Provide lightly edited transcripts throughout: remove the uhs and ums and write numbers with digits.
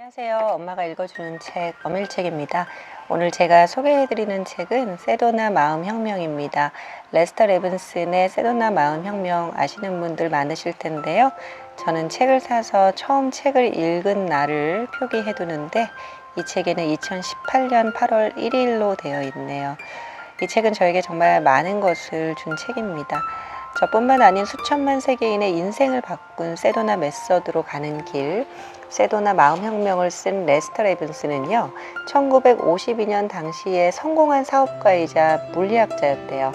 안녕하세요. 엄마가 읽어주는 책 어밀책입니다. 오늘 제가 소개해드리는 책은 세도나 마음혁명입니다. 레스터 레빈슨의 세도나 마음혁명 아시는 분들 많으실 텐데요. 저는 책을 사서 처음 책을 읽은 날을 표기해두는데 이 책에는 2018년 8월 1일로 되어 있네요. 이 책은 저에게 정말 많은 것을 준 책입니다. 저뿐만 아닌 수천만 세계인의 인생을 바꾼 세도나 메서드로 가는 길, 세도나 마음혁명을 쓴 레스터 레빈슨은요, 1952년 당시에 성공한 사업가이자 물리학자였대요.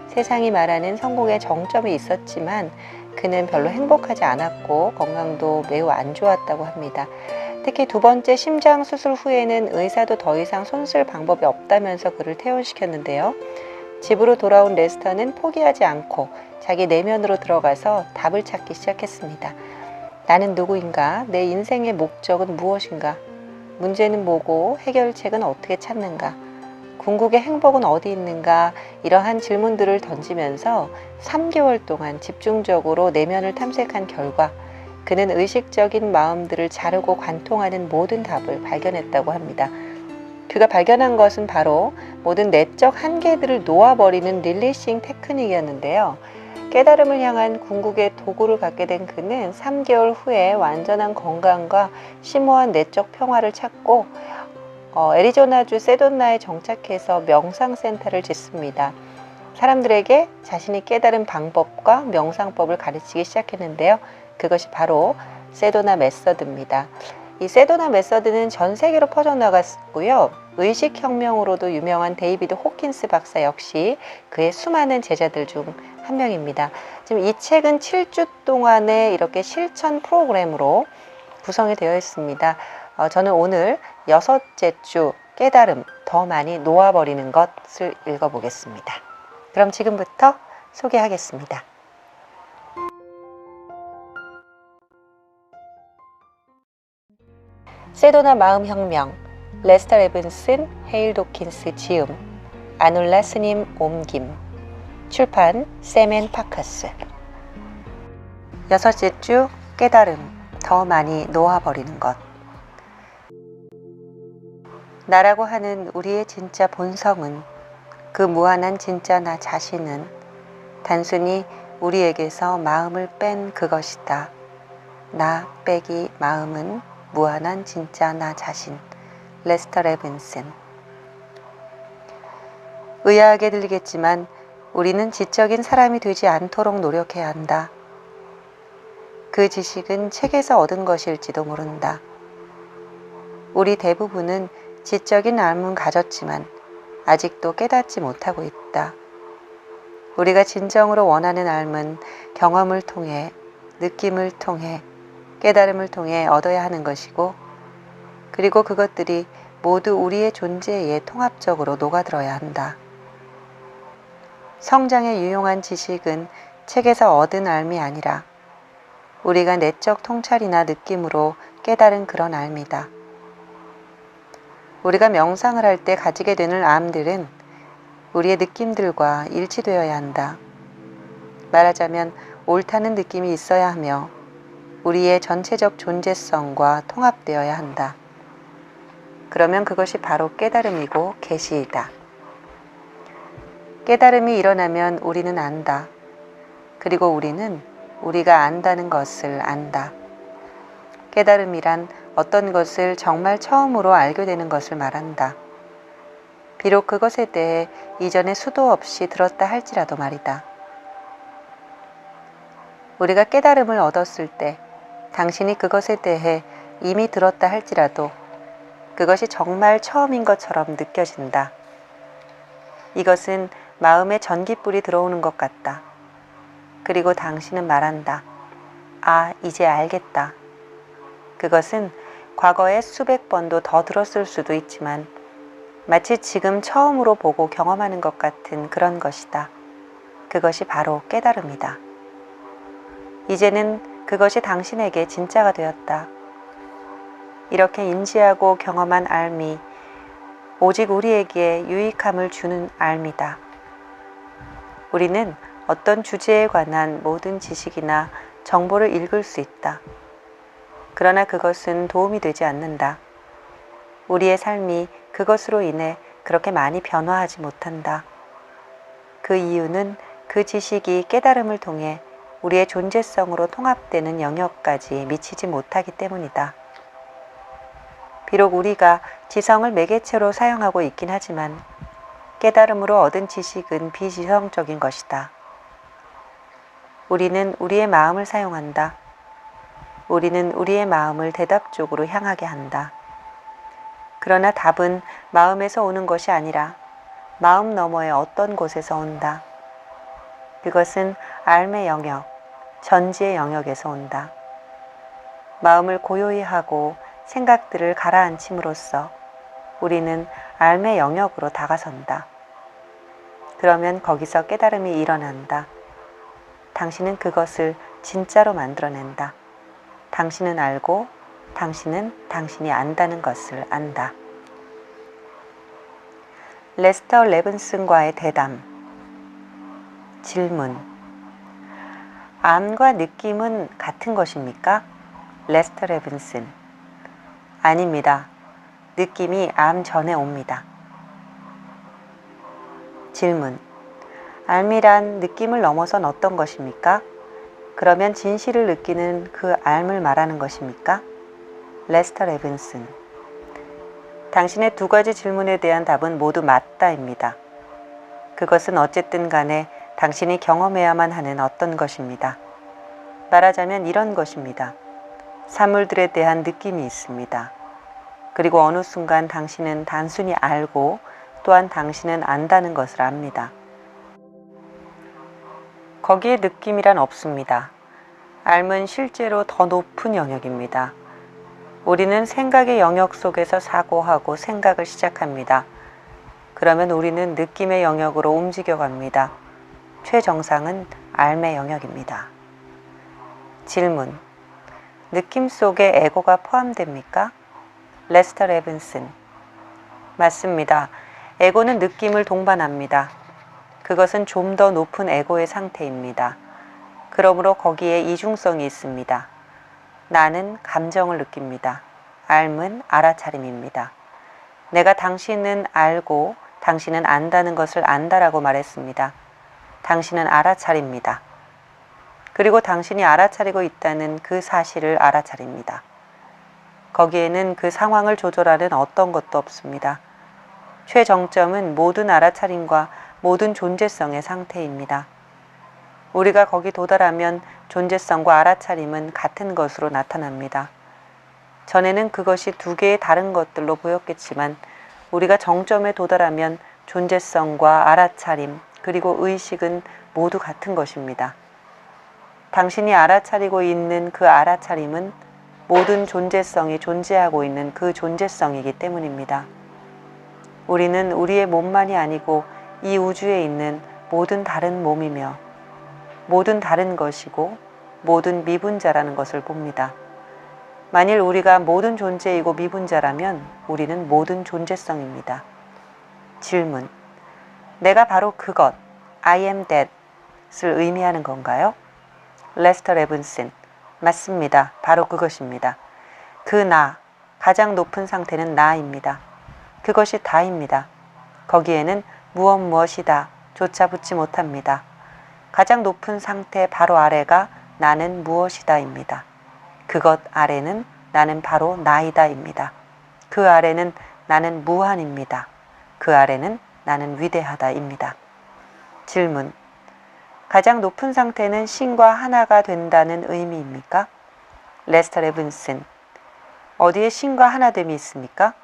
세상이 말하는 성공의 정점이 있었지만 그는 별로 행복하지 않았고 건강도 매우 안 좋았다고 합니다. 특히 두 번째 심장 수술 후에는 의사도 더 이상 손쓸 방법이 없다면서 그를 퇴원시켰는데요. 집으로 돌아온 레스터는 포기하지 않고 자기 내면으로 들어가서 답을 찾기 시작했습니다. 나는 누구인가? 내 인생의 목적은 무엇인가? 문제는 뭐고 해결책은 어떻게 찾는가? 궁극의 행복은 어디 있는가? 이러한 질문들을 던지면서 3개월 동안 집중적으로 내면을 탐색한 결과 그는 의식적인 마음들을 자르고 관통하는 모든 답을 발견했다고 합니다. 그가 발견한 것은 바로 모든 내적 한계들을 놓아버리는 릴리싱 테크닉이었는데요. 깨달음을 향한 궁극의 도구를 갖게 된 그는 3개월 후에 완전한 건강과 심오한 내적 평화를 찾고 애리조나주 세도나에 정착해서 명상센터를 짓습니다. 사람들에게 자신이 깨달은 방법과 명상법을 가르치기 시작했는데요. 그것이 바로 세도나 메서드입니다. 이 세도나 메서드는 전 세계로 퍼져나갔고요. 의식혁명으로도 유명한 데이비드 호킨스 박사 역시 그의 수많은 제자들 중 한 명입니다. 지금 이 책은 7주 동안의 이렇게 실천 프로그램으로 구성이 되어 있습니다. 저는 오늘 6째 주 깨달음, 더 많이 놓아버리는 것을 읽어보겠습니다. 그럼 지금부터 소개하겠습니다. 세도나 마음혁명, 레스터 레빈슨, 헤일 도킨스 지음, 아놀라 스님 옮김, 출판 샘앤파커스. 6째 주 깨달음, 더 많이 놓아버리는 것. 나라고 하는 우리의 진짜 본성은, 그 무한한 진짜 나 자신은 단순히 우리에게서 마음을 뺀 그것이다. 나 빼기 마음은 무한한 진짜 나 자신. 레스터 레빈슨. 의아하게 들리겠지만 우리는 지적인 사람이 되지 않도록 노력해야 한다. 그 지식은 책에서 얻은 것일지도 모른다. 우리 대부분은 지적인 삶은 가졌지만 아직도 깨닫지 못하고 있다. 우리가 진정으로 원하는 삶은 경험을 통해, 느낌을 통해, 깨달음을 통해 얻어야 하는 것이고, 그리고 그것들이 모두 우리의 존재에 통합적으로 녹아들어야 한다. 성장에 유용한 지식은 책에서 얻은 삶이 아니라 우리가 내적 통찰이나 느낌으로 깨달은 그런 삶이다. 우리가 명상을 할 때 가지게 되는 암들은 우리의 느낌들과 일치되어야 한다. 말하자면 옳다는 느낌이 있어야 하며 우리의 전체적 존재성과 통합되어야 한다. 그러면 그것이 바로 깨달음이고 계시이다. 깨달음이 일어나면 우리는 안다. 그리고 우리는 우리가 안다는 것을 안다. 깨달음이란 어떤 것을 정말 처음으로 알게 되는 것을 말한다. 비록 그것에 대해 이전에 수도 없이 들었다 할지라도 말이다. 우리가 깨달음을 얻었을 때 당신이 그것에 대해 이미 들었다 할지라도 그것이 정말 처음인 것처럼 느껴진다. 이것은 마음에 전깃불이 들어오는 것 같다. 그리고 당신은 말한다. 아, 이제 알겠다. 그것은 과거에 수백 번도 더 들었을 수도 있지만 마치 지금 처음으로 보고 경험하는 것 같은 그런 것이다. 그것이 바로 깨달음이다. 이제는 그것이 당신에게 진짜가 되었다. 이렇게 인지하고 경험한 삶이 오직 우리에게 유익함을 주는 삶이다. 우리는 어떤 주제에 관한 모든 지식이나 정보를 읽을 수 있다. 그러나 그것은 도움이 되지 않는다. 우리의 삶이 그것으로 인해 그렇게 많이 변화하지 못한다. 그 이유는 그 지식이 깨달음을 통해 우리의 존재성으로 통합되는 영역까지 미치지 못하기 때문이다. 비록 우리가 지성을 매개체로 사용하고 있긴 하지만 깨달음으로 얻은 지식은 비지성적인 것이다. 우리는 우리의 마음을 사용한다. 우리는 우리의 마음을 대답 쪽으로 향하게 한다. 그러나 답은 마음에서 오는 것이 아니라 마음 너머의 어떤 곳에서 온다. 그것은 알의 영역, 전지의 영역에서 온다. 마음을 고요히 하고 생각들을 가라앉힘으로써 우리는 알의 영역으로 다가선다. 그러면 거기서 깨달음이 일어난다. 당신은 그것을 진짜로 만들어낸다. 당신은 알고 당신은 당신이 안다는 것을 안다. 레스터 레븐슨과의 대담. 질문. 암과 느낌은 같은 것입니까? 레스터 레븐슨. 아닙니다. 느낌이 암 전에 옵니다. 질문. 암이란 느낌을 넘어선 어떤 것입니까? 그러면 진실을 느끼는 그 암을 말하는 것입니까? 레스터 레븐슨. 당신의 두 가지 질문에 대한 답은 모두 맞다입니다. 그것은 어쨌든 간에 당신이 경험해야만 하는 어떤 것입니다. 말하자면 이런 것입니다. 사물들에 대한 느낌이 있습니다. 그리고 어느 순간 당신은 단순히 알고 또한 당신은 안다는 것을 압니다. 거기에 느낌이란 없습니다. 알은 실제로 더 높은 영역입니다. 우리는 생각의 영역 속에서 사고하고 생각을 시작합니다. 그러면 우리는 느낌의 영역으로 움직여갑니다. 최정상은 알의 영역입니다. 질문. 느낌 속에 에고가 포함됩니까? 레스터 레븐슨. 맞습니다. 에고는 느낌을 동반합니다. 그것은 좀 더 높은 에고의 상태입니다. 그러므로 거기에 이중성이 있습니다. 나는 감정을 느낍니다. 알은 알아차림입니다. 내가 당신은 알고 당신은 안다는 것을 안다라고 말했습니다. 당신은 알아차립니다. 그리고 당신이 알아차리고 있다는 그 사실을 알아차립니다. 거기에는 그 상황을 조절하는 어떤 것도 없습니다. 최정점은 모든 알아차림과 모든 존재성의 상태입니다. 우리가 거기 도달하면 존재성과 알아차림은 같은 것으로 나타납니다. 전에는 그것이 두 개의 다른 것들로 보였겠지만 우리가 정점에 도달하면 존재성과 알아차림 그리고 의식은 모두 같은 것입니다. 당신이 알아차리고 있는 그 알아차림은 모든 존재성이 존재하고 있는 그 존재성이기 때문입니다. 우리는 우리의 몸만이 아니고 이 우주에 있는 모든 다른 몸이며 모든 다른 것이고 모든 미분자라는 것을 봅니다. 만일 우리가 모든 존재이고 미분자라면 우리는 모든 존재성입니다. 질문. 내가 바로 그것, I am that을 의미하는 건가요? 레스터 레븐슨. 맞습니다. 바로 그것입니다. 그 나, 가장 높은 상태는 나입니다. 그것이 다입니다. 거기에는 무엇이다 조차 붙지 못합니다. 가장 높은 상태 바로 아래가 나는 무엇이다입니다. 그것 아래는 나는 바로 나이다입니다. 그 아래는 나는 무한입니다. 그 아래는 나는 위대하다입니다. 질문. 가장 높은 상태는 신과 하나가 된다는 의미입니까? 레스터 레븐슨. 어디에 신과 하나됨이 있습니까?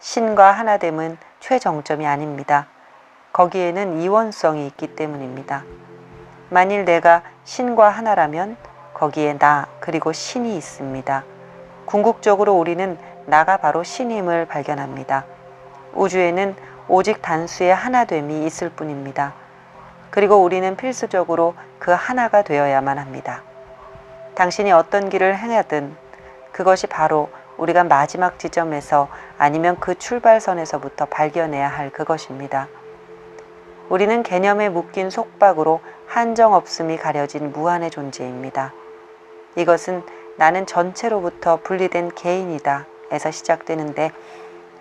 신과 하나됨은 최정점이 아닙니다. 거기에는 이원성이 있기 때문입니다. 만일 내가 신과 하나라면 거기에 나 그리고 신이 있습니다. 궁극적으로 우리는 나가 바로 신임을 발견합니다. 우주에는 오직 단수의 하나됨이 있을 뿐입니다. 그리고 우리는 필수적으로 그 하나가 되어야만 합니다. 당신이 어떤 길을 행하든 그것이 바로 우리가 마지막 지점에서 아니면 그 출발선에서부터 발견해야 할 그것입니다. 우리는 개념에 묶인 속박으로 한정없음이 가려진 무한의 존재입니다. 이것은 나는 전체로부터 분리된 개인이다 에서 시작되는데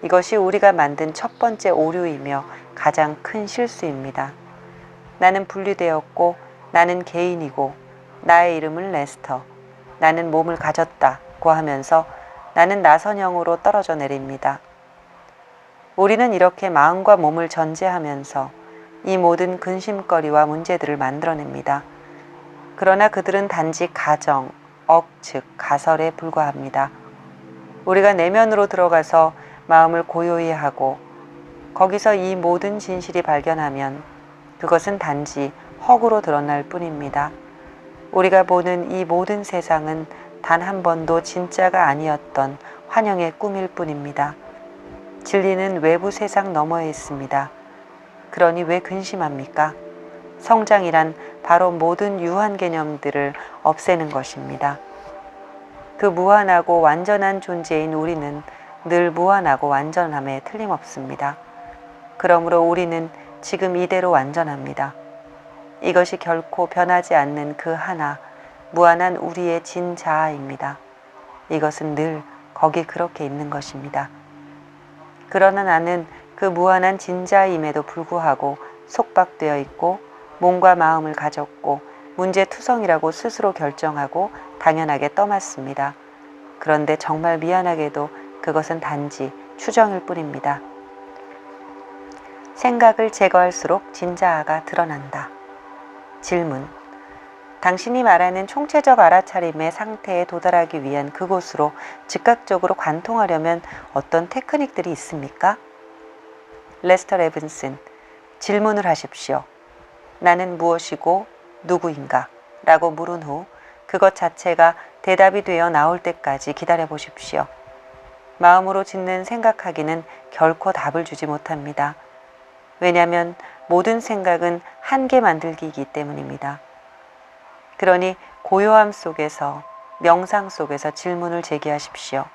이것이 우리가 만든 첫 번째 오류이며 가장 큰 실수입니다. 나는 분리되었고 나는 개인이고 나의 이름은 레스터. 나는 몸을 가졌다고 하면서 나는 나선형으로 떨어져 내립니다. 우리는 이렇게 마음과 몸을 전제하면서 이 모든 근심거리와 문제들을 만들어냅니다. 그러나 그들은 단지 가정, 즉 가설에 불과합니다. 우리가 내면으로 들어가서 마음을 고요히 하고 거기서 이 모든 진실이 발견하면 그것은 단지 허구로 드러날 뿐입니다. 우리가 보는 이 모든 세상은 단 한 번도 진짜가 아니었던 환영의 꿈일 뿐입니다. 진리는 외부 세상 너머에 있습니다. 그러니 왜 근심합니까? 성장이란 바로 모든 유한 개념들을 없애는 것입니다. 그 무한하고 완전한 존재인 우리는 늘 무한하고 완전함에 틀림없습니다. 그러므로 우리는 지금 이대로 완전합니다. 이것이 결코 변하지 않는 그 하나, 무한한 우리의 진자아입니다. 이것은 늘 거기 그렇게 있는 것입니다. 그러나 나는 그 무한한 진자임에도 불구하고 속박되어 있고 몸과 마음을 가졌고 문제투성이라고 스스로 결정하고 당연하게 떠맡습니다. 그런데 정말 미안하게도 그것은 단지 추정일 뿐입니다. 생각을 제거할수록 진자아가 드러난다. 질문. 당신이 말하는 총체적 알아차림의 상태에 도달하기 위한 그곳으로 즉각적으로 관통하려면 어떤 테크닉들이 있습니까? 레스터 레븐슨. 질문을 하십시오. 나는 무엇이고 누구인가? 라고 물은 후 그것 자체가 대답이 되어 나올 때까지 기다려 보십시오. 마음으로 짓는 생각하기는 결코 답을 주지 못합니다. 왜냐하면 모든 생각은 한계 만들기이기 때문입니다. 그러니 고요함 속에서, 명상 속에서 질문을 제기하십시오.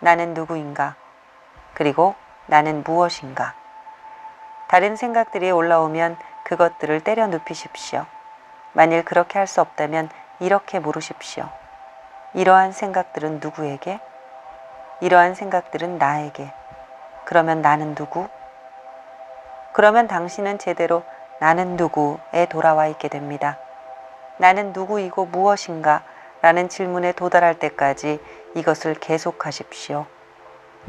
나는 누구인가? 그리고 나는 무엇인가? 다른 생각들이 올라오면 그것들을 때려 눕히십시오. 만일 그렇게 할 수 없다면 이렇게 물으십시오. 이러한 생각들은 누구에게? 이러한 생각들은 나에게. 그러면 나는 누구? 그러면 당신은 제대로 나는 누구에 돌아와 있게 됩니다. 나는 누구이고 무엇인가? 라는 질문에 도달할 때까지 이것을 계속하십시오.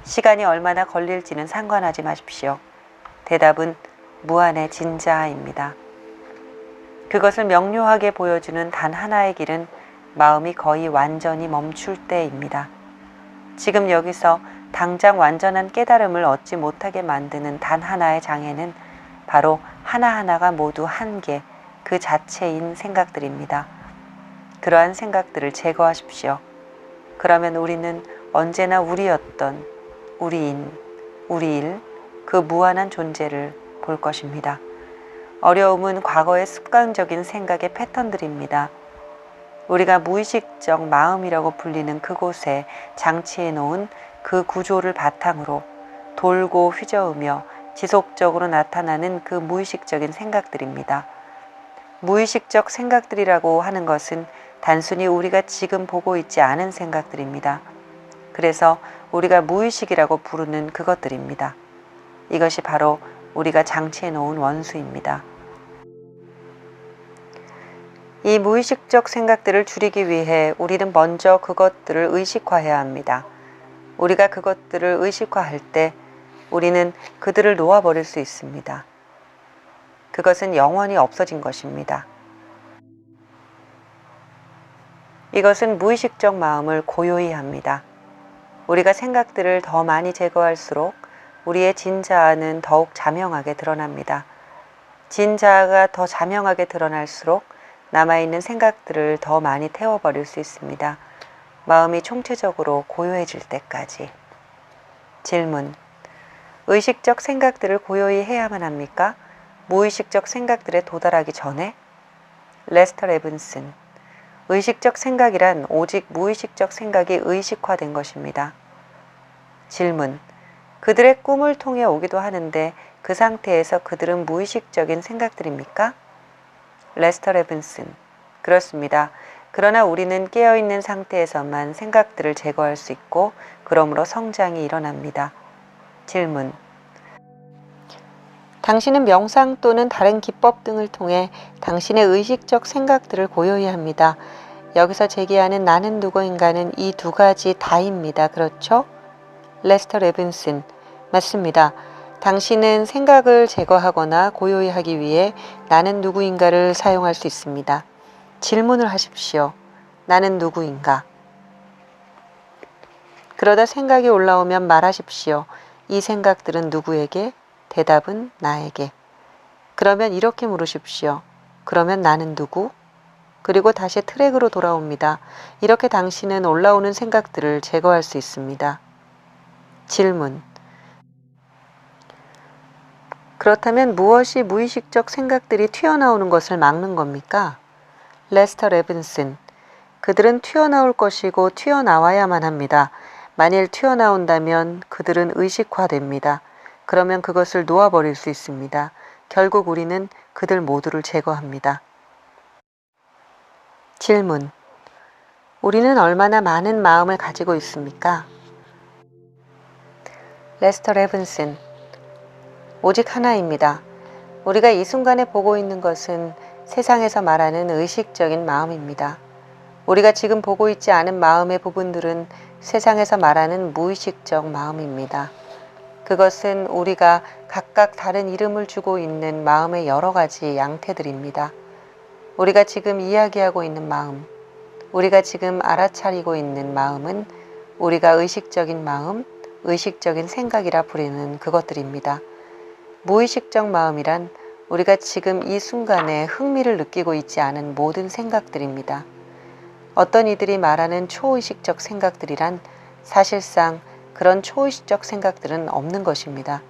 시간이 얼마나 걸릴지는 상관하지 마십시오. 대답은 무한의 진자아입니다. 그것을 명료하게 보여주는 단 하나의 길은 마음이 거의 완전히 멈출 때입니다. 지금 여기서 당장 완전한 깨달음을 얻지 못하게 만드는 단 하나의 장애는 바로 하나하나가 모두 한계, 그 자체인 생각들입니다. 그러한 생각들을 제거하십시오. 그러면 우리는 언제나 우리였던 우리인, 우리일, 그 무한한 존재를 볼 것입니다. 어려움은 과거의 습관적인 생각의 패턴들입니다. 우리가 무의식적 마음이라고 불리는 그곳에 장치해 놓은 그 구조를 바탕으로 돌고 휘저으며 지속적으로 나타나는 그 무의식적인 생각들입니다. 무의식적 생각들이라고 하는 것은 단순히 우리가 지금 보고 있지 않은 생각들입니다. 그래서 우리가 무의식이라고 부르는 그것들입니다. 이것이 바로 우리가 장치해 놓은 원수입니다. 이 무의식적 생각들을 줄이기 위해 우리는 먼저 그것들을 의식화해야 합니다. 우리가 그것들을 의식화할 때 우리는 그들을 놓아버릴 수 있습니다. 그것은 영원히 없어진 것입니다. 이것은 무의식적 마음을 고요히 합니다. 우리가 생각들을 더 많이 제거할수록 우리의 진자아는 더욱 자명하게 드러납니다. 진자아가 더 자명하게 드러날수록 남아있는 생각들을 더 많이 태워버릴 수 있습니다. 마음이 총체적으로 고요해질 때까지. 질문. 의식적 생각들을 고요히 해야만 합니까? 무의식적 생각들에 도달하기 전에? 레스터 레븐슨. 의식적 생각이란 오직 무의식적 생각이 의식화된 것입니다. 질문. 그들의 꿈을 통해 오기도 하는데 그 상태에서 그들은 무의식적인 생각들입니까? 레스터 레븐슨. 그렇습니다. 그러나 우리는 깨어있는 상태에서만 생각들을 제거할 수 있고 그러므로 성장이 일어납니다. 질문. 당신은 명상 또는 다른 기법 등을 통해 당신의 의식적 생각들을 고요히 합니다. 여기서 제기하는 나는 누구인가는 이 두 가지 다입니다. 그렇죠? 레스터 레빈슨. 맞습니다. 당신은 생각을 제거하거나 고요히 하기 위해 나는 누구인가를 사용할 수 있습니다. 질문을 하십시오. 나는 누구인가? 그러다 생각이 올라오면 말하십시오. 이 생각들은 누구에게? 대답은 나에게. 그러면 이렇게 물으십시오. 그러면 나는 누구? 그리고 다시 트랙으로 돌아옵니다. 이렇게 당신은 올라오는 생각들을 제거할 수 있습니다. 질문. 그렇다면 무엇이 무의식적 생각들이 튀어나오는 것을 막는 겁니까? 레스터 레빈슨. 그들은 튀어나올 것이고 튀어나와야만 합니다. 만일 튀어나온다면 그들은 의식화됩니다. 그러면 그것을 놓아버릴 수 있습니다. 결국 우리는 그들 모두를 제거합니다. 질문. 우리는 얼마나 많은 마음을 가지고 있습니까? 레스터 레빈슨. 오직 하나입니다. 우리가 이 순간에 보고 있는 것은 세상에서 말하는 의식적인 마음입니다. 우리가 지금 보고 있지 않은 마음의 부분들은 세상에서 말하는 무의식적 마음입니다. 그것은 우리가 각각 다른 이름을 주고 있는 마음의 여러 가지 양태들입니다. 우리가 지금 이야기하고 있는 마음, 우리가 지금 알아차리고 있는 마음은 우리가 의식적인 마음, 의식적인 생각이라 부르는 그것들입니다. 무의식적 마음이란 우리가 지금 이 순간에 흥미를 느끼고 있지 않은 모든 생각들입니다. 어떤 이들이 말하는 초의식적 생각들이란 사실상 그런 초의식적 생각들은 없는 것입니다.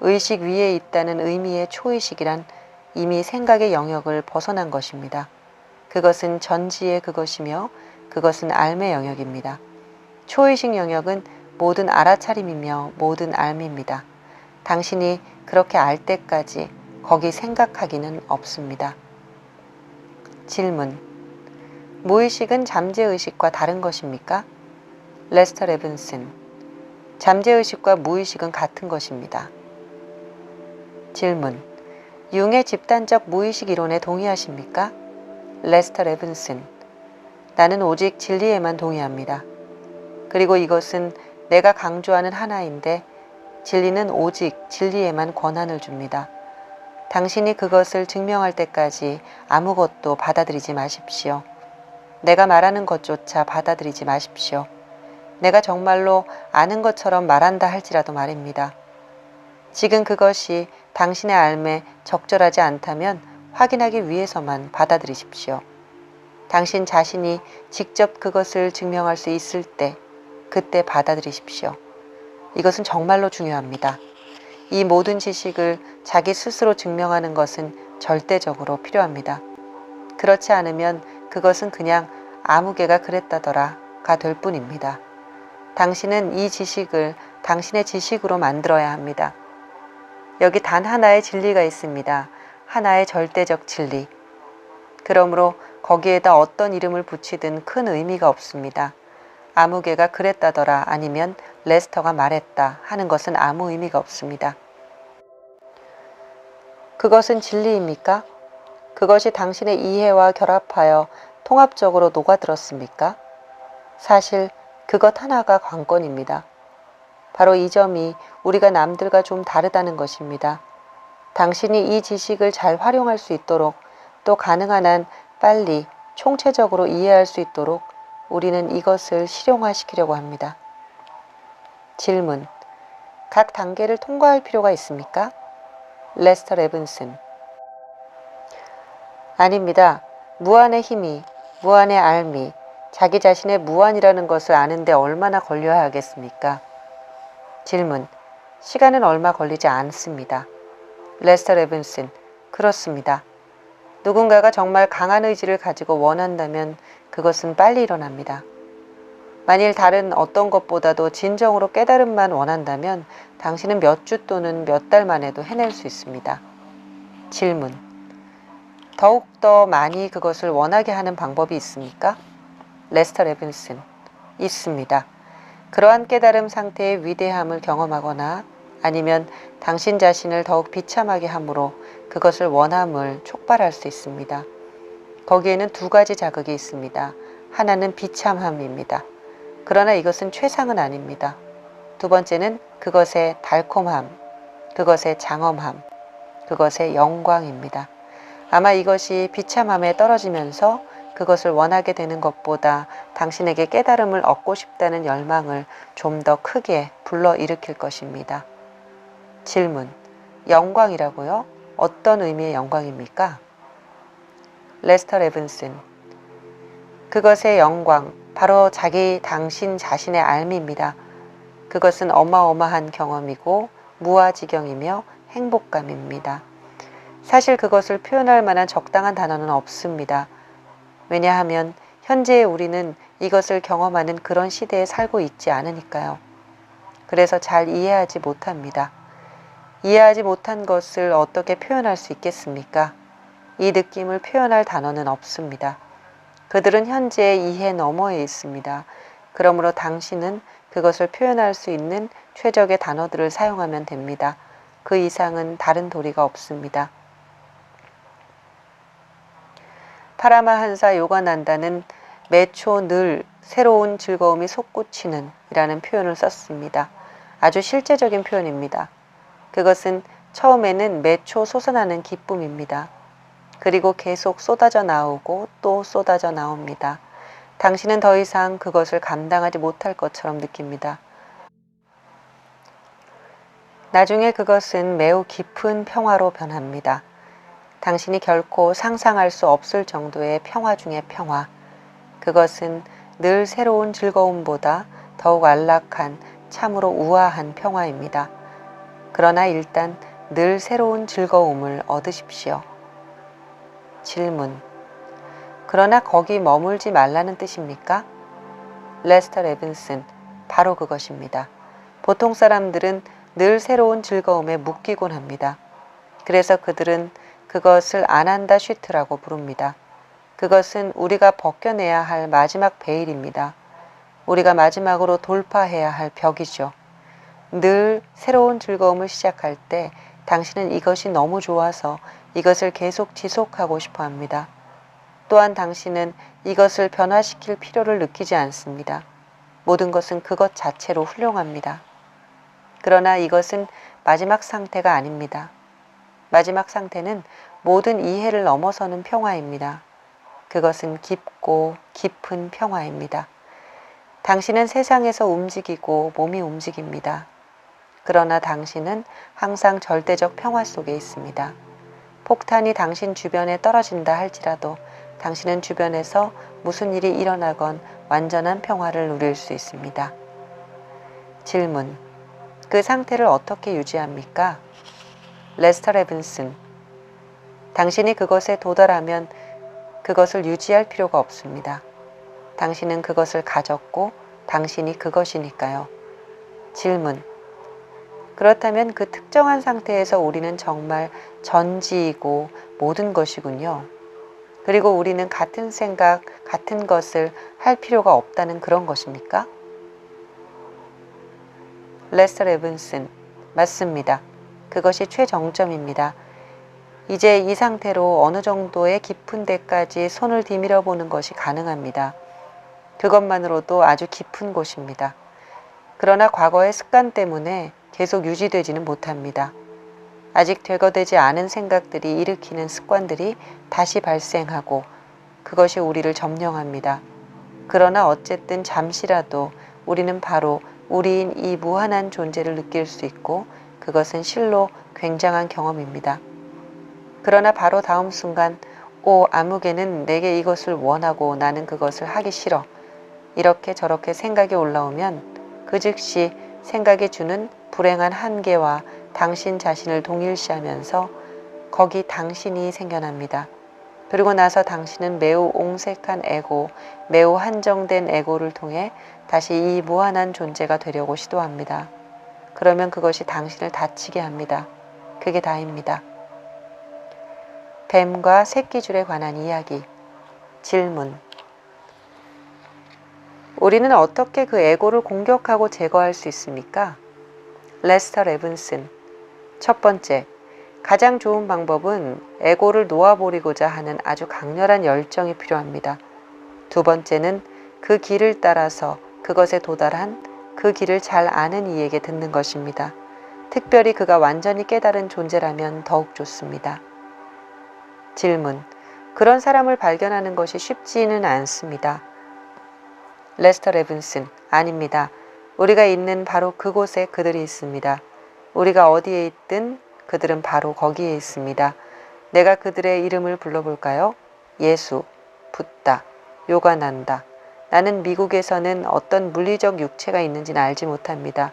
의식 위에 있다는 의미의 초의식이란 이미 생각의 영역을 벗어난 것입니다. 그것은 전지의 그것이며 그것은 알의 영역입니다. 초의식 영역은 모든 알아차림이며 모든 알미입니다. 당신이 그렇게 알 때까지 거기 생각하기는 없습니다. 질문. 무의식은 잠재의식과 다른 것입니까? 레스터 레빈슨. 잠재의식과 무의식은 같은 것입니다. 질문. 융의 집단적 무의식 이론에 동의하십니까? 레스터 레빈슨. 나는 오직 진리에만 동의합니다. 그리고 이것은 내가 강조하는 하나인데 진리는 오직 진리에만 권한을 줍니다. 당신이 그것을 증명할 때까지 아무것도 받아들이지 마십시오. 내가 말하는 것조차 받아들이지 마십시오. 내가 정말로 아는 것처럼 말한다 할지라도 말입니다. 지금 그것이 당신의 삶에 적절하지 않다면 확인하기 위해서만 받아들이십시오. 당신 자신이 직접 그것을 증명할 수 있을 때, 그때 받아들이십시오. 이것은 정말로 중요합니다. 이 모든 지식을 자기 스스로 증명하는 것은 절대적으로 필요합니다. 그렇지 않으면 그것은 그냥 아무 개가 그랬다더라가 될 뿐입니다. 당신은 이 지식을 당신의 지식으로 만들어야 합니다. 여기 단 하나의 진리가 있습니다. 하나의 절대적 진리. 그러므로 거기에다 어떤 이름을 붙이든 큰 의미가 없습니다. 아무 개가 그랬다더라 아니면 레스터가 말했다 하는 것은 아무 의미가 없습니다. 그것은 진리입니까? 그것이 당신의 이해와 결합하여 통합적으로 녹아들었습니까? 사실 그것 하나가 관건입니다. 바로 이 점이 우리가 남들과 좀 다르다는 것입니다. 당신이 이 지식을 잘 활용할 수 있도록 또 가능한 한 빨리 총체적으로 이해할 수 있도록 우리는 이것을 실용화시키려고 합니다. 질문. 각 단계를 통과할 필요가 있습니까? 레스터 레빈슨. 아닙니다. 무한의 힘이, 무한의 알미, 자기 자신의 무한이라는 것을 아는데 얼마나 걸려야 하겠습니까? 질문. 시간은 얼마 걸리지 않습니다. 레스터 레빈슨. 그렇습니다. 누군가가 정말 강한 의지를 가지고 원한다면 그것은 빨리 일어납니다. 만일 다른 어떤 것보다도 진정으로 깨달음만 원한다면 당신은 몇 주 또는 몇 달 만에도 해낼 수 있습니다. 질문. 더욱더 많이 그것을 원하게 하는 방법이 있습니까? 레스터 레빈슨, 있습니다. 그러한 깨달음 상태의 위대함을 경험하거나 아니면 당신 자신을 더욱 비참하게 함으로 그것을 원함을 촉발할 수 있습니다. 거기에는 두 가지 자극이 있습니다. 하나는 비참함입니다. 그러나 이것은 최상은 아닙니다. 두 번째는 그것의 달콤함, 그것의 장엄함, 그것의 영광입니다. 아마 이것이 비참함에 떨어지면서 그것을 원하게 되는 것보다 당신에게 깨달음을 얻고 싶다는 열망을 좀 더 크게 불러일으킬 것입니다. 질문, 영광이라고요? 어떤 의미의 영광입니까? 레스터 레빈슨, 그것의 영광, 바로 당신 자신의 삶입니다. 그것은 어마어마한 경험이고 무아지경이며 행복감입니다. 사실 그것을 표현할 만한 적당한 단어는 없습니다. 왜냐하면 현재의 우리는 이것을 경험하는 그런 시대에 살고 있지 않으니까요. 그래서 잘 이해하지 못합니다. 이해하지 못한 것을 어떻게 표현할 수 있겠습니까? 이 느낌을 표현할 단어는 없습니다. 그들은 현재의 이해 너머에 있습니다. 그러므로 당신은 그것을 표현할 수 있는 최적의 단어들을 사용하면 됩니다. 그 이상은 다른 도리가 없습니다. 파라마한사 요가난다는 매초 늘 새로운 즐거움이 솟구치는 이라는 표현을 썼습니다. 아주 실제적인 표현입니다. 그것은 처음에는 매초 솟아나는 기쁨입니다. 그리고 계속 쏟아져 나오고 또 쏟아져 나옵니다. 당신은 더 이상 그것을 감당하지 못할 것처럼 느낍니다. 나중에 그것은 매우 깊은 평화로 변합니다. 당신이 결코 상상할 수 없을 정도의 평화 중의 평화. 그것은 늘 새로운 즐거움보다 더욱 안락한 참으로 우아한 평화입니다. 그러나 일단 늘 새로운 즐거움을 얻으십시오. 질문, 그러나 거기 머물지 말라는 뜻입니까? 레스터 레빈슨, 바로 그것입니다. 보통 사람들은 늘 새로운 즐거움에 묶이곤 합니다. 그래서 그들은 그것을 안한다 슈트라고 부릅니다. 그것은 우리가 벗겨내야 할 마지막 베일입니다. 우리가 마지막으로 돌파해야 할 벽이죠. 늘 새로운 즐거움을 시작할 때 당신은 이것이 너무 좋아서 이것을 계속 지속하고 싶어 합니다. 또한 당신은 이것을 변화시킬 필요를 느끼지 않습니다. 모든 것은 그것 자체로 훌륭합니다. 그러나 이것은 마지막 상태가 아닙니다. 마지막 상태는 모든 이해를 넘어서는 평화입니다. 그것은 깊고 깊은 평화입니다. 당신은 세상에서 움직이고 몸이 움직입니다. 그러나 당신은 항상 절대적 평화 속에 있습니다. 폭탄이 당신 주변에 떨어진다 할지라도 당신은 주변에서 무슨 일이 일어나건 완전한 평화를 누릴 수 있습니다. 질문, 그 상태를 어떻게 유지합니까? 레스터 레빈슨, 당신이 그것에 도달하면 그것을 유지할 필요가 없습니다. 당신은 그것을 가졌고 당신이 그것이니까요. 질문, 그렇다면 그 특정한 상태에서 우리는 정말 전지이고 모든 것이군요. 그리고 우리는 같은 생각, 같은 것을 할 필요가 없다는 그런 것입니까? 레스터 레빈슨, 맞습니다. 그것이 최정점입니다. 이제 이 상태로 어느 정도의 깊은 데까지 손을 디밀어 보는 것이 가능합니다. 그것만으로도 아주 깊은 곳입니다. 그러나 과거의 습관 때문에 계속 유지되지는 못합니다. 아직 되거되지 않은 생각들이 일으키는 습관들이 다시 발생하고 그것이 우리를 점령합니다. 그러나 어쨌든 잠시라도 우리는 바로 우리인 이 무한한 존재를 느낄 수 있고 그것은 실로 굉장한 경험입니다. 그러나 바로 다음 순간 아무개는 내게 이것을 원하고 나는 그것을 하기 싫어. 이렇게 저렇게 생각이 올라오면 그 즉시 생각이 주는 불행한 한계와 당신 자신을 동일시하면서 거기 당신이 생겨납니다. 그리고 나서 당신은 매우 옹색한 에고, 매우 한정된 에고를 통해 다시 이 무한한 존재가 되려고 시도합니다. 그러면 그것이 당신을 다치게 합니다. 그게 다입니다. 뱀과 새끼줄에 관한 이야기. 질문. 우리는 어떻게 그 에고를 공격하고 제거할 수 있습니까? 레스터 레븐슨. 첫 번째, 가장 좋은 방법은 에고를 놓아버리고자 하는 아주 강렬한 열정이 필요합니다. 두 번째는 그 길을 따라서 그것에 도달한 그 길을 잘 아는 이에게 듣는 것입니다. 특별히 그가 완전히 깨달은 존재라면 더욱 좋습니다. 질문. 그런 사람을 발견하는 것이 쉽지는 않습니다. 레스터 레븐슨. 아닙니다. 우리가 있는 바로 그곳에 그들이 있습니다. 우리가 어디에 있든 그들은 바로 거기에 있습니다. 내가 그들의 이름을 불러볼까요? 예수, 붓다, 요가난다. 나는 미국에서는 어떤 물리적 육체가 있는지는 알지 못합니다.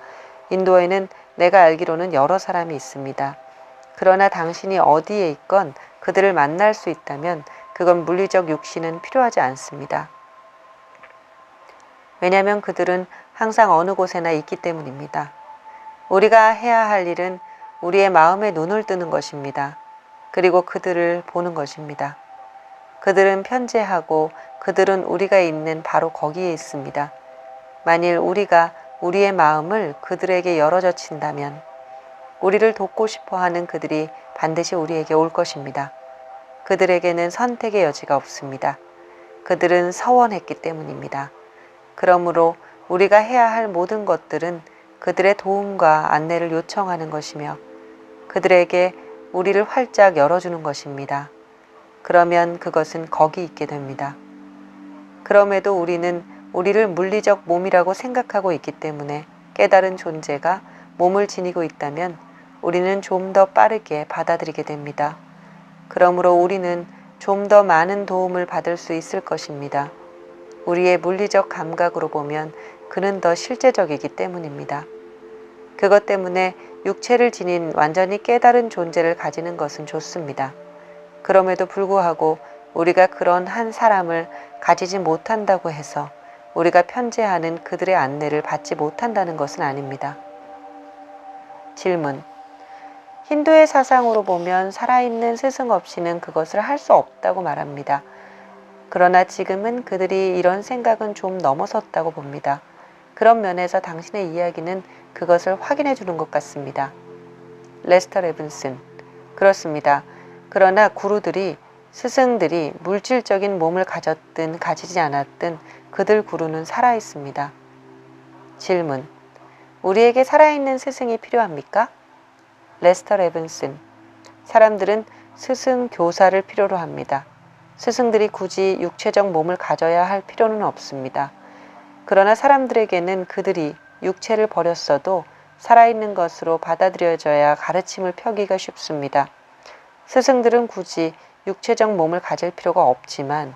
인도에는 내가 알기로는 여러 사람이 있습니다. 그러나 당신이 어디에 있건 그들을 만날 수 있다면 그건 물리적 육신은 필요하지 않습니다. 왜냐하면 그들은 항상 어느 곳에나 있기 때문입니다. 우리가 해야 할 일은 우리의 마음에 눈을 뜨는 것입니다. 그리고 그들을 보는 것입니다. 그들은 편재하고 그들은 우리가 있는 바로 거기에 있습니다. 만일 우리가 우리의 마음을 그들에게 열어젖힌다면 우리를 돕고 싶어하는 그들이 반드시 우리에게 올 것입니다. 그들에게는 선택의 여지가 없습니다. 그들은 서원했기 때문입니다. 그러므로 우리가 해야 할 모든 것들은 그들의 도움과 안내를 요청하는 것이며 그들에게 우리를 활짝 열어주는 것입니다. 그러면 그것은 거기 있게 됩니다. 그럼에도 우리는 우리를 물리적 몸이라고 생각하고 있기 때문에 깨달은 존재가 몸을 지니고 있다면 우리는 좀 더 빠르게 받아들이게 됩니다. 그러므로 우리는 좀 더 많은 도움을 받을 수 있을 것입니다. 우리의 물리적 감각으로 보면 그는 더 실제적이기 때문입니다. 그것 때문에 육체를 지닌 완전히 깨달은 존재를 가지는 것은 좋습니다. 그럼에도 불구하고 우리가 그런 한 사람을 가지지 못한다고 해서 우리가 편재하는 그들의 안내를 받지 못한다는 것은 아닙니다. 질문. 힌두의 사상으로 보면 살아있는 스승 없이는 그것을 할 수 없다고 말합니다. 그러나 지금은 그들이 이런 생각은 좀 넘어섰다고 봅니다. 그런 면에서 당신의 이야기는 그것을 확인해 주는 것 같습니다. 레스터 레븐슨. 그렇습니다. 그러나 구루들이, 스승들이 물질적인 몸을 가졌든 가지지 않았든 그들 구루는 살아있습니다. 질문. 우리에게 살아있는 스승이 필요합니까? 레스터 레븐슨. 사람들은 스승 교사를 필요로 합니다. 스승들이 굳이 육체적 몸을 가져야 할 필요는 없습니다. 그러나 사람들에게는 그들이 육체를 버렸어도 살아있는 것으로 받아들여져야 가르침을 펴기가 쉽습니다. 스승들은 굳이 육체적 몸을 가질 필요가 없지만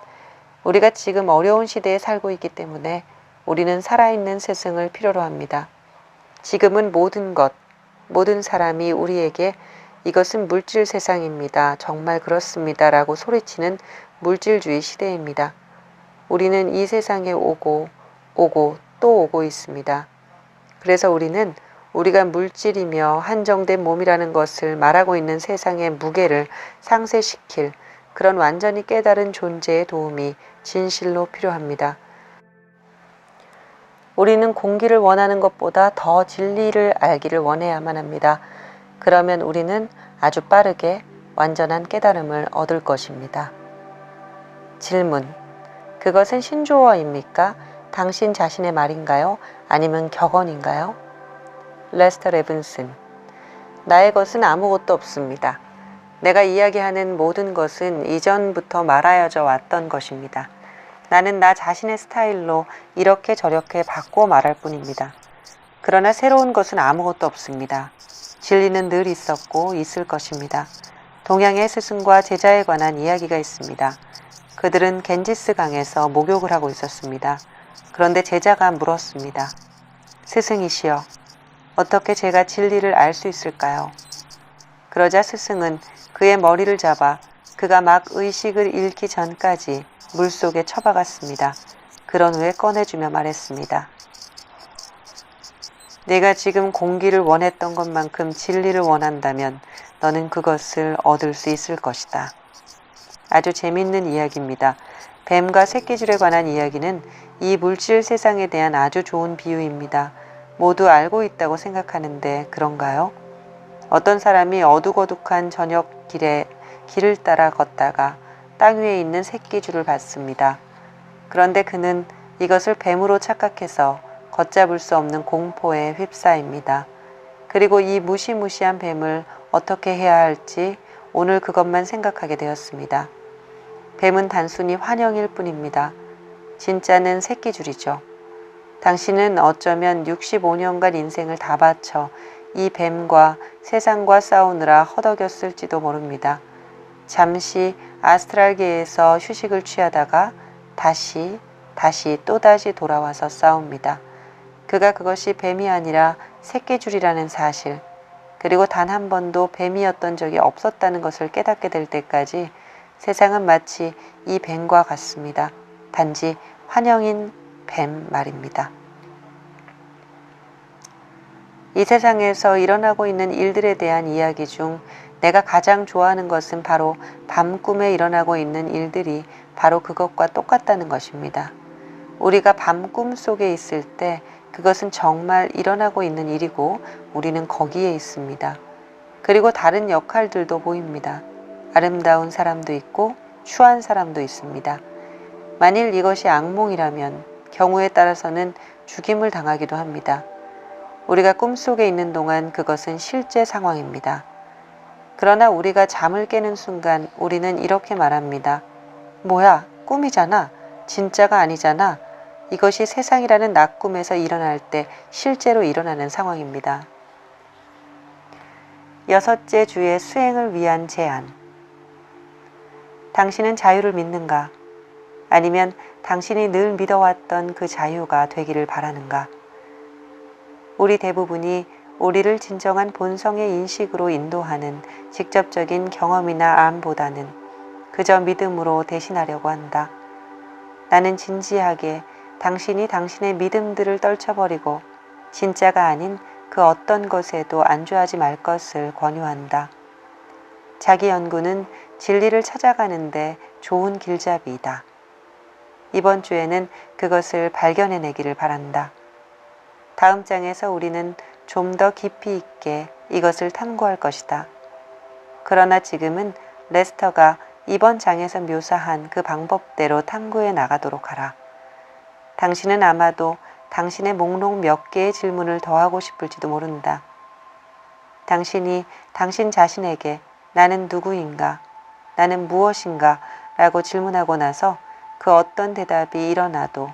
우리가 지금 어려운 시대에 살고 있기 때문에 우리는 살아있는 스승을 필요로 합니다. 지금은 모든 것, 모든 사람이 우리에게 이것은 물질 세상입니다. 정말 그렇습니다. 라고 소리치는 물질주의 시대입니다. 우리는 이 세상에 오고 또 오고 있습니다. 그래서 우리는 우리가 물질이며 한정된 몸이라는 것을 말하고 있는 세상의 무게를 상쇄시킬 그런 완전히 깨달은 존재의 도움이 진실로 필요합니다. 우리는 공기를 원하는 것보다 더 진리를 알기를 원해야만 합니다. 그러면 우리는 아주 빠르게 완전한 깨달음을 얻을 것입니다. 질문. 그것은 신조어입니까? 당신 자신의 말인가요? 아니면 격언인가요? 레스터 레븐슨. 나의 것은 아무것도 없습니다. 내가 이야기하는 모든 것은 이전부터 말하여져 왔던 것입니다. 나는 나 자신의 스타일로 이렇게 저렇게 바꿔 말할 뿐입니다. 그러나 새로운 것은 아무것도 없습니다. 진리는 늘 있었고 있을 것입니다. 동양의 스승과 제자에 관한 이야기가 있습니다. 그들은 겐지스 강에서 목욕을 하고 있었습니다. 그런데 제자가 물었습니다. 스승이시여, 어떻게 제가 진리를 알 수 있을까요? 그러자 스승은 그의 머리를 잡아 그가 막 의식을 잃기 전까지 물속에 쳐박았습니다. 그런 후에 꺼내주며 말했습니다. 내가 지금 공기를 원했던 것만큼 진리를 원한다면 너는 그것을 얻을 수 있을 것이다. 아주 재밌는 이야기입니다. 뱀과 새끼줄에 관한 이야기는 이 물질 세상에 대한 아주 좋은 비유입니다. 모두 알고 있다고 생각하는데 그런가요? 어떤 사람이 어둑어둑한 저녁 길을 따라 걷다가 땅 위에 있는 새끼줄을 봤습니다. 그런데 그는 이것을 뱀으로 착각해서 걷잡을 수 없는 공포에 휩싸입니다. 그리고 이 무시무시한 뱀을 어떻게 해야 할지 오늘 그것만 생각하게 되었습니다. 뱀은 단순히 환영일 뿐입니다. 진짜는 새끼줄이죠. 당신은 어쩌면 65년간 인생을 다 바쳐 이 뱀과 세상과 싸우느라 허덕였을지도 모릅니다. 잠시 아스트랄계에서 휴식을 취하다가 또다시 돌아와서 싸웁니다. 그것이 뱀이 아니라 새끼줄이라는 사실, 그리고 단 한 번도 뱀이었던 적이 없었다는 것을 깨닫게 될 때까지 세상은 마치 이 뱀과 같습니다. 단지 환영인 뱀 말입니다. 이 세상에서 일어나고 있는 일들에 대한 이야기 중 내가 가장 좋아하는 것은 바로 밤꿈에 일어나고 있는 일들이 바로 그것과 똑같다는 것입니다. 우리가 밤꿈 속에 있을 때 그것은 정말 일어나고 있는 일이고 우리는 거기에 있습니다. 그리고 다른 역할들도 보입니다. 아름다운 사람도 있고 추한 사람도 있습니다. 만일 이것이 악몽이라면 경우에 따라서는 죽임을 당하기도 합니다. 우리가 꿈속에 있는 동안 그것은 실제 상황입니다. 그러나 우리가 잠을 깨는 순간 우리는 이렇게 말합니다. 뭐야, 꿈이잖아. 진짜가 아니잖아. 이것이 세상이라는 낙꿈에서 일어날 때 실제로 일어나는 상황입니다. 6째 주의 수행을 위한 제안. 당신은 자유를 믿는가? 아니면 당신이 늘 믿어왔던 그 자유가 되기를 바라는가? 우리 대부분이 우리를 진정한 본성의 인식으로 인도하는 직접적인 경험이나 암보다는 그저 믿음으로 대신하려고 한다. 나는 진지하게 당신이 당신의 믿음들을 떨쳐버리고 진짜가 아닌 그 어떤 것에도 안주하지 말 것을 권유한다. 자기 연구는 진리를 찾아가는데 좋은 길잡이이다. 이번 주에는 그것을 발견해내기를 바란다. 다음 장에서 우리는 좀 더 깊이 있게 이것을 탐구할 것이다. 그러나 지금은 레스터가 이번 장에서 묘사한 그 방법대로 탐구해 나가도록 하라. 당신은 아마도 당신의 목록 몇 개의 질문을 더하고 싶을지도 모른다. 당신이 당신 자신에게 나는 누구인가, 나는 무엇인가 라고 질문하고 나서 그 어떤 대답이 일어나도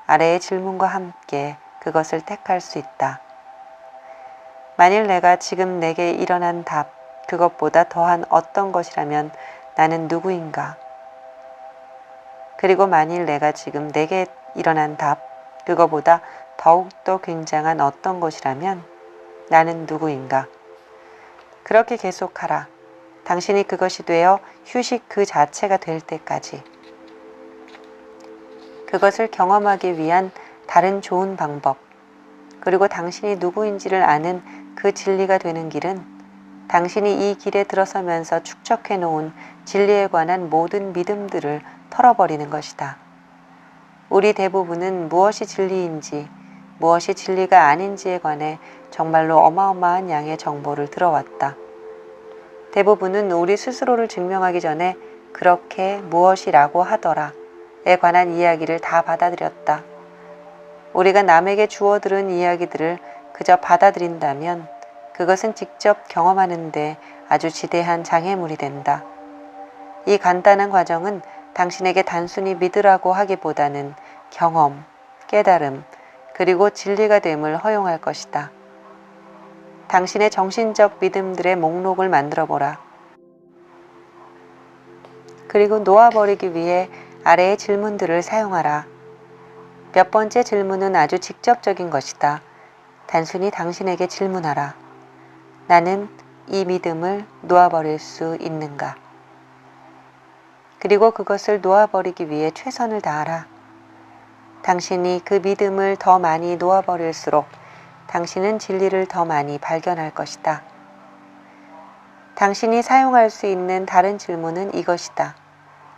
아래의 질문과 함께 그것을 택할 수 있다. 만일 내가 지금 내게 일어난 답, 그것보다 더한 어떤 것이라면 나는 누구인가? 그리고 만일 내가 지금 내게 일어난 답, 그거보다 더욱더 굉장한 어떤 것이라면 나는 누구인가? 그렇게 계속하라. 당신이 그것이 되어 휴식 그 자체가 될 때까지. 그것을 경험하기 위한 다른 좋은 방법, 그리고 당신이 누구인지를 아는 그 진리가 되는 길은 당신이 이 길에 들어서면서 축적해 놓은 진리에 관한 모든 믿음들을 털어버리는 것이다. 우리 대부분은 무엇이 진리인지, 무엇이 진리가 아닌지에 관해 정말로 어마어마한 양의 정보를 들어왔다. 대부분은 우리 스스로를 증명하기 전에 그렇게 무엇이라고 하더라에 관한 이야기를 다 받아들였다. 우리가 남에게 주워 들은 이야기들을 그저 받아들인다면 그것은 직접 경험하는데 아주 지대한 장애물이 된다. 이 간단한 과정은 당신에게 단순히 믿으라고 하기보다는 경험, 깨달음, 그리고 진리가 됨을 허용할 것이다. 당신의 정신적 믿음들의 목록을 만들어 보라. 그리고 놓아버리기 위해 아래의 질문들을 사용하라. 몇 번째 질문은 아주 직접적인 것이다. 단순히 당신에게 질문하라. 나는 이 믿음을 놓아버릴 수 있는가? 그리고 그것을 놓아버리기 위해 최선을 다하라. 당신이 그 믿음을 더 많이 놓아버릴수록 당신은 진리를 더 많이 발견할 것이다. 당신이 사용할 수 있는 다른 질문은 이것이다.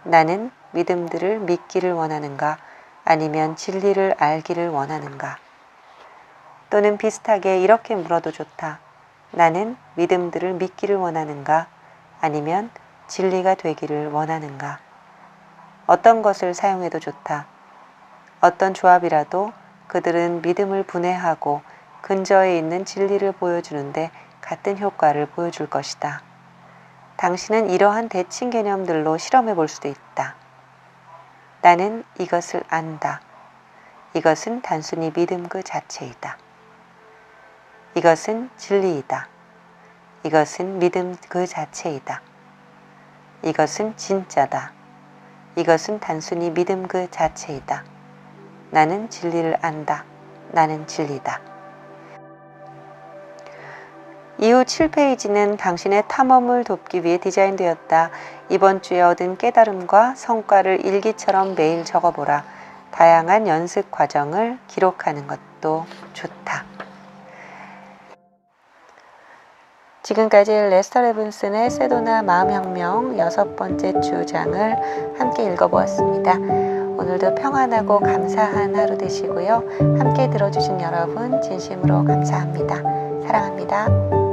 나는 믿음들을 믿기를 원하는가? 아니면 진리를 알기를 원하는가? 또는 비슷하게 이렇게 물어도 좋다. 나는 믿음들을 믿기를 원하는가? 아니면 진리가 되기를 원하는가? 어떤 것을 사용해도 좋다. 어떤 조합이라도 그들은 믿음을 분해하고 근저에 있는 진리를 보여주는데 같은 효과를 보여줄 것이다. 당신은 이러한 대칭 개념들로 실험해 볼 수도 있다. 나는 이것을 안다. 이것은 단순히 믿음 그 자체이다. 이것은 진리이다. 이것은 믿음 그 자체이다. 이것은 진짜다. 이것은 단순히 믿음 그 자체이다. 나는 진리를 안다. 나는 진리다. 이후 7페이지는 당신의 탐험을 돕기 위해 디자인되었다. 이번 주에 얻은 깨달음과 성과를 일기처럼 매일 적어보라. 다양한 연습 과정을 기록하는 것도 좋다. 지금까지 레스터 레븐슨의 세도나 마음혁명 6번째 주장을 함께 읽어보았습니다. 오늘도 평안하고 감사한 하루 되시고요. 함께 들어주신 여러분 진심으로 감사합니다. 사랑합니다.